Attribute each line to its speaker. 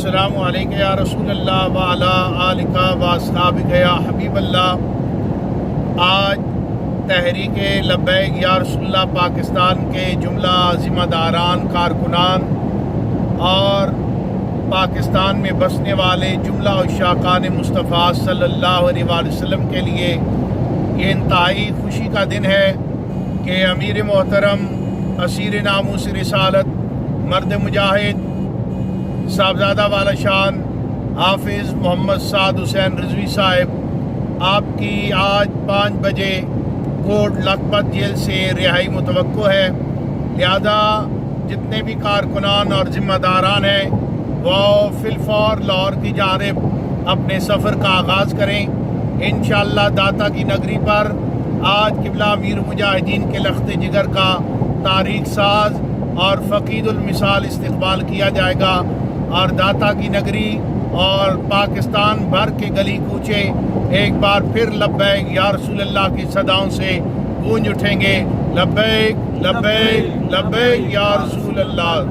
Speaker 1: अस्सलामु अलैका या रसूल अल्लाह व अला आलिका व अस्हाबिका या हबीब अल्लाह। आज तहरीक लब्बैक या रसूलल्लाह पाकिस्तान के जुमला ज़िम्मेदारान, कारकुनान और पाकिस्तान में बसने वाले जुमला उशाकान मुस्तफ़ा सल्लल्लाहु अलैहि वसल्लम के लिए ये इंतहाई खुशी का दिन है कि अमीर मोहतरम असीर नामूस रिसालत मर्द मुजाहिद साहबजादा वाला शान हाफिज़ मोहम्मद साद हुसैन रिजवी साहब आपकी आज 5 बजे कोट लखपत जेल से रिहाई मुतवक्को है। लिहाजा जितने भी कारकुनान और ज़िम्मेदारान हैं वो फिलफौर लाहौर की जानिब अपने सफ़र का आगाज़ करें। इंशाअल्लाह दाता की नगरी पर आज किबला अमीर मुजाहिदीन के लख्त जिगर का तारीख साज और फ़कीदुल मिसाल इस्तकबाल किया जाएगा और दाता की नगरी और पाकिस्तान भर के गली कूचे एक बार फिर लब्बैक या रसूल अल्लाह की सदाओं से गूंज उठेंगे। लब्बैक लब्बैक लब्बैक या रसूल अल्लाह।